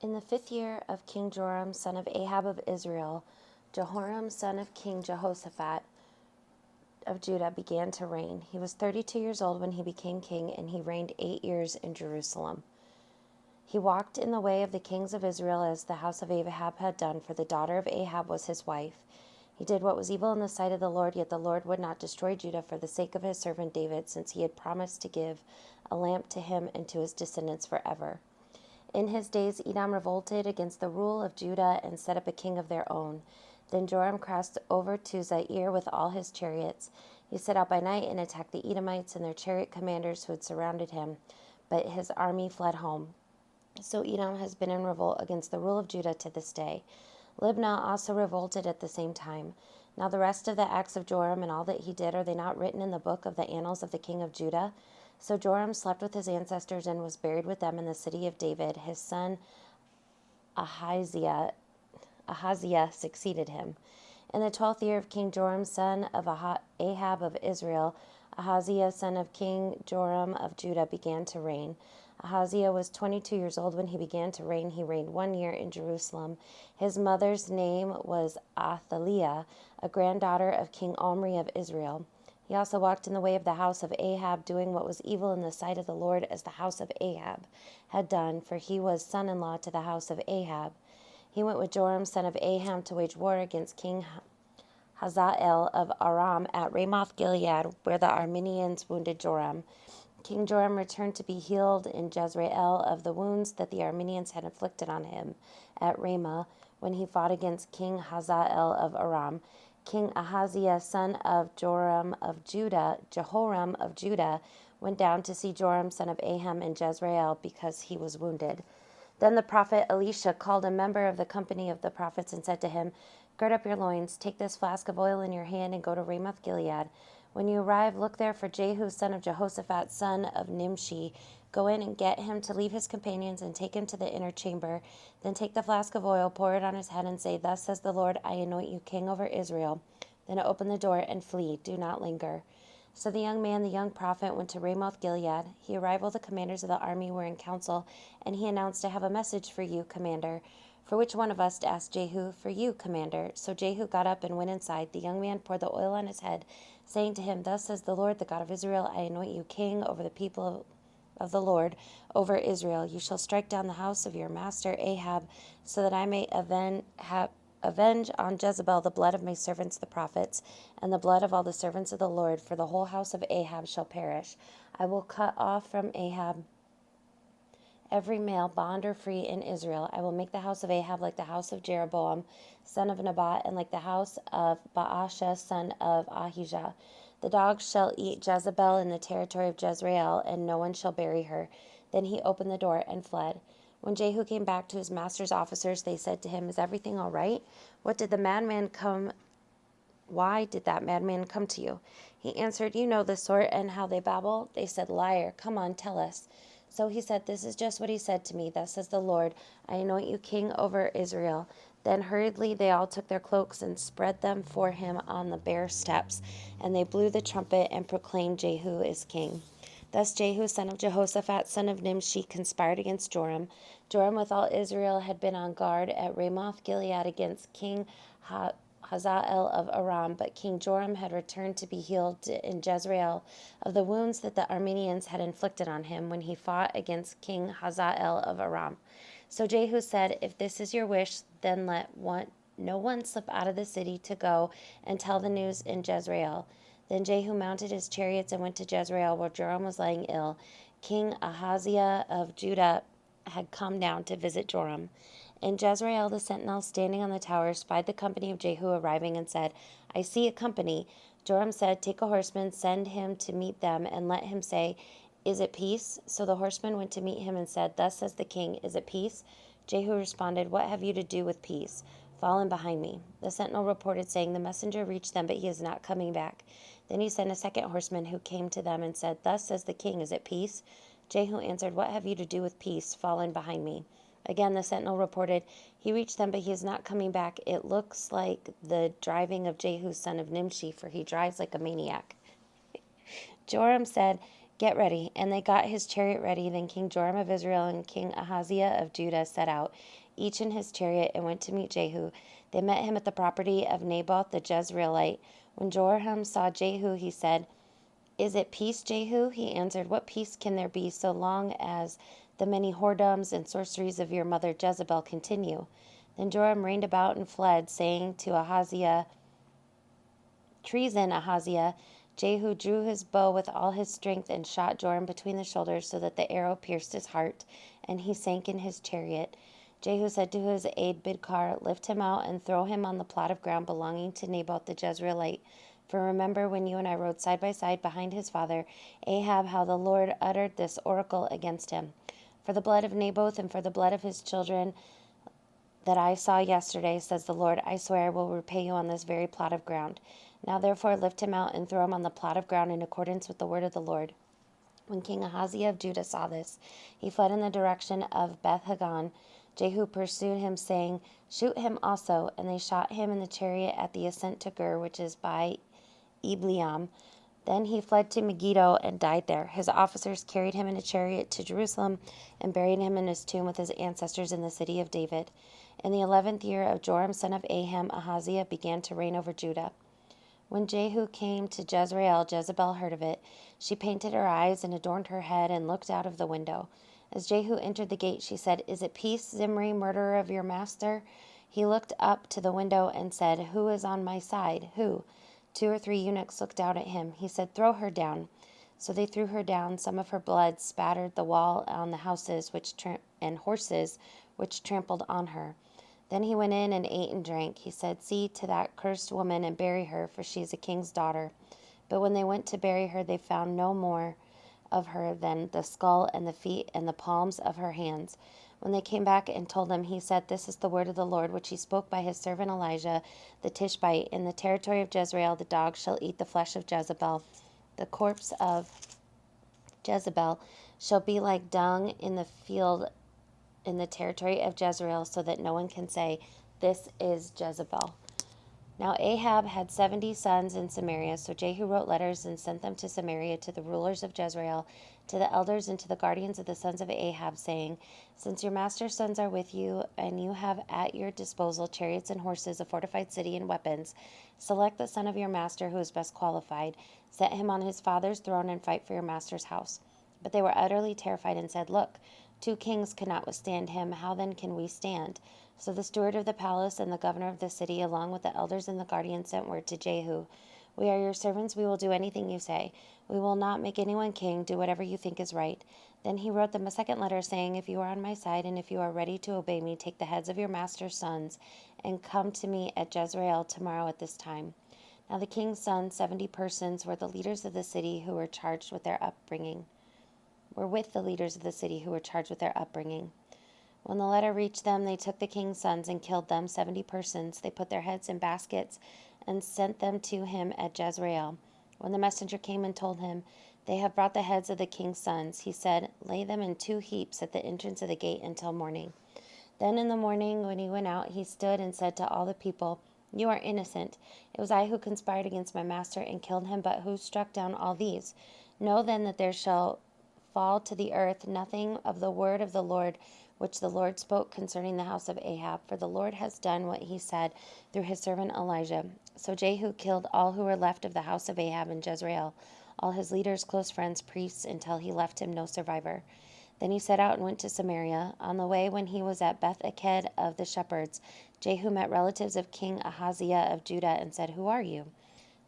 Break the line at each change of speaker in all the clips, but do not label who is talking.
In the 5th year of King Joram, son of Ahab of Israel, Jehoram, son of King Jehoshaphat of Judah, began to reign. He was 32 years old when he became king, and he reigned 8 years in Jerusalem. He walked in the way of the kings of Israel as the house of Ahab had done, for the daughter of Ahab was his wife. He did what was evil in the sight of the Lord, yet the Lord would not destroy Judah for the sake of his servant David, since he had promised to give a lamp to him and to his descendants forever. In his days Edom revolted against the rule of Judah and set up a king of their own. Then Joram crossed over to Zair with all his chariots. He set out by night and attacked the Edomites and their chariot commanders who had surrounded him, but his army fled home. So Edom has been in revolt against the rule of Judah to this day. Libnah also revolted at the same time. Now the rest of the acts of Joram and all that he did, are they not written in the book of the annals of the king of Judah? So Joram slept with his ancestors and was buried with them in the city of David. His son Ahaziah succeeded him. In the 12th year of King Joram, son of Ahab of Israel, Ahaziah, son of King Joram of Judah, began to reign. Ahaziah was 22 years old when he began to reign. He reigned 1 year in Jerusalem. His mother's name was Athaliah, a granddaughter of King Omri of Israel. He also walked in the way of the house of Ahab, doing what was evil in the sight of the Lord, as the house of Ahab had done, for he was son-in-law to the house of Ahab. He went with Joram, son of Ahab, to wage war against King Hazael of Aram at Ramoth Gilead, where the Arameans wounded Joram. King Joram returned to be healed in Jezreel of the wounds that the Arameans had inflicted on him at Ramah when he fought against King Hazael of Aram. King Ahaziah, son of Jehoram of Judah, went down to see Joram, son of Ahab, in Jezreel because he was wounded. Then the prophet Elisha called a member of the company of the prophets and said to him, "Gird up your loins, take this flask of oil in your hand, and go to Ramoth Gilead. When you arrive, look there for Jehu, son of Jehoshaphat, son of Nimshi. Go in and get him to leave his companions and take him to the inner chamber. Then take the flask of oil, pour it on his head, and say, 'Thus says the Lord, I anoint you king over Israel.' Then open the door and flee. Do not linger." So the young prophet, went to Ramoth Gilead. He arrived while the commanders of the army were in council, and he announced, "I have a message for you, commander." "For which one of us?" asked Jehu. "For you, commander." So Jehu got up and went inside. The young man poured the oil on his head, saying to him, "Thus says the Lord, the God of Israel, I anoint you king over the people of the Lord, over Israel. You shall strike down the house of your master Ahab, so that I may avenge on Jezebel the blood of my servants the prophets, and the blood of all the servants of the Lord, for the whole house of Ahab shall perish. I will cut off from Ahab every male, bond or free, in Israel. I will make the house of Ahab like the house of Jeroboam, son of Nebat, and like the house of Baasha, son of Ahijah. The dogs shall eat Jezebel in the territory of Jezreel, and no one shall bury her." Then he opened the door and fled. When Jehu came back to his master's officers, they said to him, "Is everything all right? Why did that madman come to you?" He answered, "You know the sort and how they babble." They said, "Liar, come on, tell us." So he said, "This is just what he said to me. Thus says the Lord, I anoint you king over Israel." Then hurriedly they all took their cloaks and spread them for him on the bare steps, and they blew the trumpet and proclaimed, "Jehu is king." Thus Jehu, son of Jehoshaphat, son of Nimshi, conspired against Joram. Joram with all Israel had been on guard at Ramoth Gilead against King Hazael of Aram, but King Joram had returned to be healed in Jezreel of the wounds that the Arameans had inflicted on him when he fought against King Hazael of Aram. So Jehu said, "If this is your wish, then let no one slip out of the city to go and tell the news in Jezreel." Then Jehu mounted his chariots and went to Jezreel, where Joram was lying ill. King Ahaziah of Judah had come down to visit Joram. In Jezreel, the sentinel standing on the tower spied the company of Jehu arriving and said, "I see a company." Joram said, "Take a horseman, send him to meet them, and let him say, 'Is it peace?'" So the horseman went to meet him and said, "Thus says the king, is it peace?" Jehu responded, "What have you to do with peace? Fall in behind me." The sentinel reported, saying, "The messenger reached them, but he is not coming back." Then he sent a second horseman, who came to them and said, "Thus says the king, is it peace?" Jehu answered, "What have you to do with peace? Fall in behind me." Again the sentinel reported, "He reached them, but he is not coming back. It looks like the driving of Jehu, son of Nimshi, for he drives like a maniac." Joram said, Get ready. And they got his chariot ready. Then King Joram of Israel and King Ahaziah of Judah set out, each in his chariot, and went to meet Jehu. They met him at the property of Naboth the Jezreelite. When Joram saw Jehu, he said, Is it peace, Jehu? He answered, What peace can there be so long as the many whoredoms and sorceries of your mother Jezebel continue? Then Joram reigned about and fled, saying to Ahaziah, Treason, Ahaziah. Jehu drew his bow with all his strength and shot Joram between the shoulders, so that the arrow pierced his heart, and he sank in his chariot. Jehu said to his aide Bidkar, Lift him out and throw him on the plot of ground belonging to Naboth the Jezreelite. For remember when you and I rode side by side behind his father, Ahab, how the Lord uttered this oracle against him. For the blood of Naboth and for the blood of his children that I saw yesterday, says the Lord, I swear I will repay you on this very plot of ground. Now therefore lift him out and throw him on the plot of ground in accordance with the word of the Lord. When King Ahaziah of Judah saw this, he fled in the direction of Beth-Hagan. Jehu pursued him, saying, Shoot him also. And they shot him in the chariot at the ascent to Gur, which is by Ibleam. Then he fled to Megiddo and died there. His officers carried him in a chariot to Jerusalem and buried him in his tomb with his ancestors in the city of David. In the 11th year of Joram son of Ahab, Ahaziah began to reign over Judah. When Jehu came to Jezreel, Jezebel heard of it. She painted her eyes and adorned her head and looked out of the window. As Jehu entered the gate, she said, Is it peace, Zimri, murderer of your master? He looked up to the window and said, Who is on my side? Who? 2 or 3 eunuchs looked out at him. He said, Throw her down. So they threw her down. Some of her blood spattered the wall on the houses and horses which trampled on her. Then he went in and ate and drank. He said, See to that cursed woman and bury her, for she is a king's daughter. But when they went to bury her, they found no more of her than the skull and the feet and the palms of her hands. When they came back and told him, he said, This is the word of the Lord, which he spoke by his servant Elijah the Tishbite. In the territory of Jezreel, the dogs shall eat the flesh of Jezebel. The corpse of Jezebel shall be like dung in the field in the territory of Jezreel, so that no one can say, This is Jezebel. Now Ahab had 70 sons in Samaria, so Jehu wrote letters and sent them to Samaria to the rulers of Jezreel, to the elders and to the guardians of the sons of Ahab, saying, Since your master's sons are with you, and you have at your disposal chariots and horses, a fortified city, and weapons, select the son of your master who is best qualified, set him on his father's throne, and fight for your master's house. But they were utterly terrified and said, Look, 2 kings cannot withstand him. How then can we stand? So the steward of the palace and the governor of the city, along with the elders and the guardians, sent word to Jehu, We are your servants. We will do anything you say. We will not make anyone king. Do whatever you think is right. Then he wrote them a second letter, saying, If you are on my side, and if you are ready to obey me, take the heads of your master's sons, and come to me at Jezreel tomorrow at this time. Now the king's sons, 70 persons, were the leaders of the city who were charged with their upbringing. With the leaders of the city who were charged with their upbringing. When the letter reached them, they took the king's sons and killed them, 70 persons. They put their heads in baskets and sent them to him at Jezreel. When the messenger came and told him, They have brought the heads of the king's sons, he said, Lay them in 2 heaps at the entrance of the gate until morning. Then in the morning, when he went out, he stood and said to all the people, You are innocent. It was I who conspired against my master and killed him, but who struck down all these? Know then that there shall fall to the earth nothing of the word of the Lord which the Lord spoke concerning the house of Ahab, for the Lord has done what he said through his servant Elijah. So Jehu killed all who were left of the house of Ahab in Jezreel, all his leaders, close friends, priests, until he left him no survivor. Then he set out and went to Samaria. On the way, when he was at Beth-Eked of the shepherds, Jehu met relatives of King Ahaziah of Judah and said, Who are you?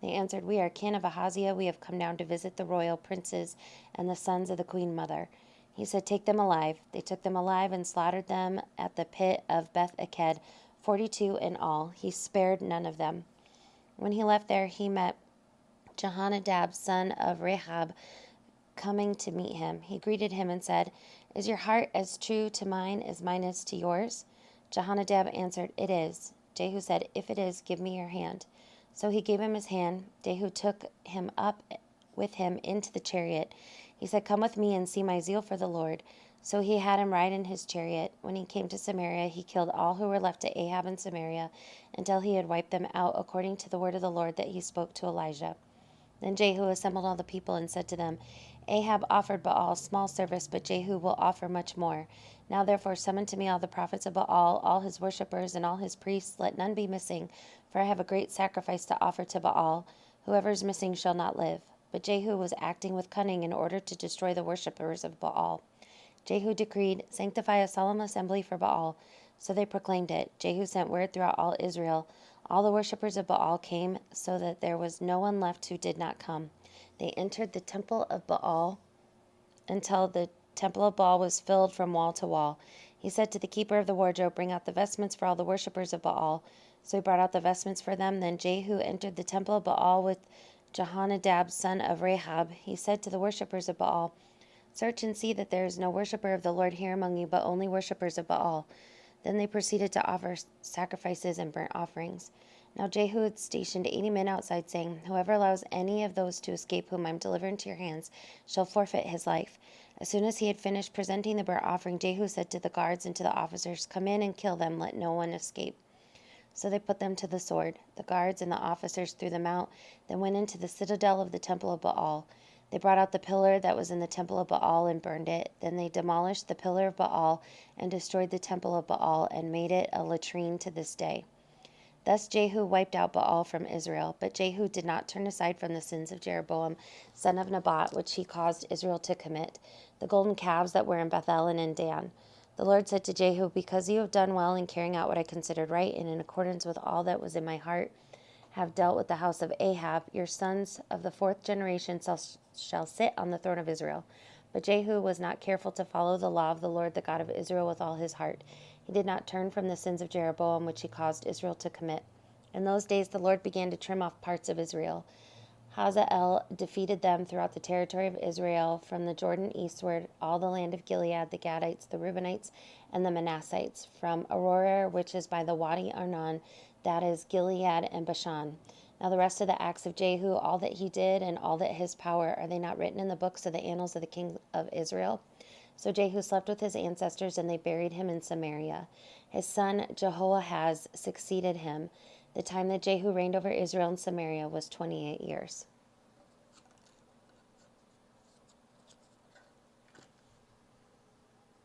They answered, We are kin of Ahaziah. We have come down to visit the royal princes and the sons of the queen mother. He said, Take them alive. They took them alive and slaughtered them at the pit of Beth-Eked, 42 in all. He spared none of them. When he left there, he met Jehonadab, son of Rehab, coming to meet him. He greeted him and said, Is your heart as true to mine as mine is to yours? Jehonadab answered, It is. Jehu said, If it is, give me your hand. So he gave him his hand. Jehu took him up with him into the chariot. He said, Come with me and see my zeal for the Lord. So he had him ride in his chariot. When he came to Samaria, he killed all who were left to Ahab in Samaria, until he had wiped them out, according to the word of the Lord that he spoke to Elijah. Then Jehu assembled all the people and said to them, Ahab offered Baal small service, but Jehu will offer much more. Now therefore summon to me all the prophets of Baal, all his worshippers, and all his priests. Let none be missing, for I have a great sacrifice to offer to Baal. Whoever is missing shall not live. But Jehu was acting with cunning in order to destroy the worshippers of Baal. Jehu decreed, Sanctify a solemn assembly for Baal. So they proclaimed it. Jehu sent word throughout all Israel. All the worshippers of Baal came, so that there was no one left who did not come. They entered the temple of Baal until the temple of Baal was filled from wall to wall. He said to the keeper of the wardrobe, Bring out the vestments for all the worshippers of Baal. So he brought out the vestments for them. Then Jehu entered the temple of Baal with Jehonadab, son of Rahab. He said to the worshippers of Baal, Search and see that there is no worshipper of the Lord here among you, but only worshippers of Baal. Then they proceeded to offer sacrifices and burnt offerings. Now Jehu had stationed 80 men outside, saying, Whoever allows any of those to escape whom I am delivering into your hands shall forfeit his life. As soon as he had finished presenting the burnt offering, Jehu said to the guards and to the officers, Come in and kill them, let no one escape. So they put them to the sword. The guards and the officers threw them out, then went into the citadel of the temple of Baal. They brought out the pillar that was in the temple of Baal and burned it. Then they demolished the pillar of Baal and destroyed the temple of Baal and made it a latrine to this day. Thus Jehu wiped out Baal from Israel. But Jehu did not turn aside from the sins of Jeroboam, son of Nebat, which he caused Israel to commit, the golden calves that were in Bethel and in Dan. The Lord said to Jehu, Because you have done well in carrying out what I considered right, and in accordance with all that was in my heart, have dealt with the house of Ahab, your sons of the fourth generation shall sit on the throne of Israel. But Jehu was not careful to follow the law of the Lord, the God of Israel, with all his heart. He did not turn from the sins of Jeroboam, which he caused Israel to commit. In those days the Lord began to trim off parts of Israel. Hazael defeated them throughout the territory of Israel, from the Jordan eastward, all the land of Gilead, the Gadites, the Reubenites, and the Manassites, from Aroer, which is by the Wadi Arnon, that is Gilead and Bashan. Now the rest of the acts of Jehu, all that he did, and all that his power, are they not written in the books of the annals of the king of Israel? So Jehu slept with his ancestors, and they buried him in Samaria. His son Jehoahaz succeeded him. The time that Jehu reigned over Israel and Samaria was 28 years.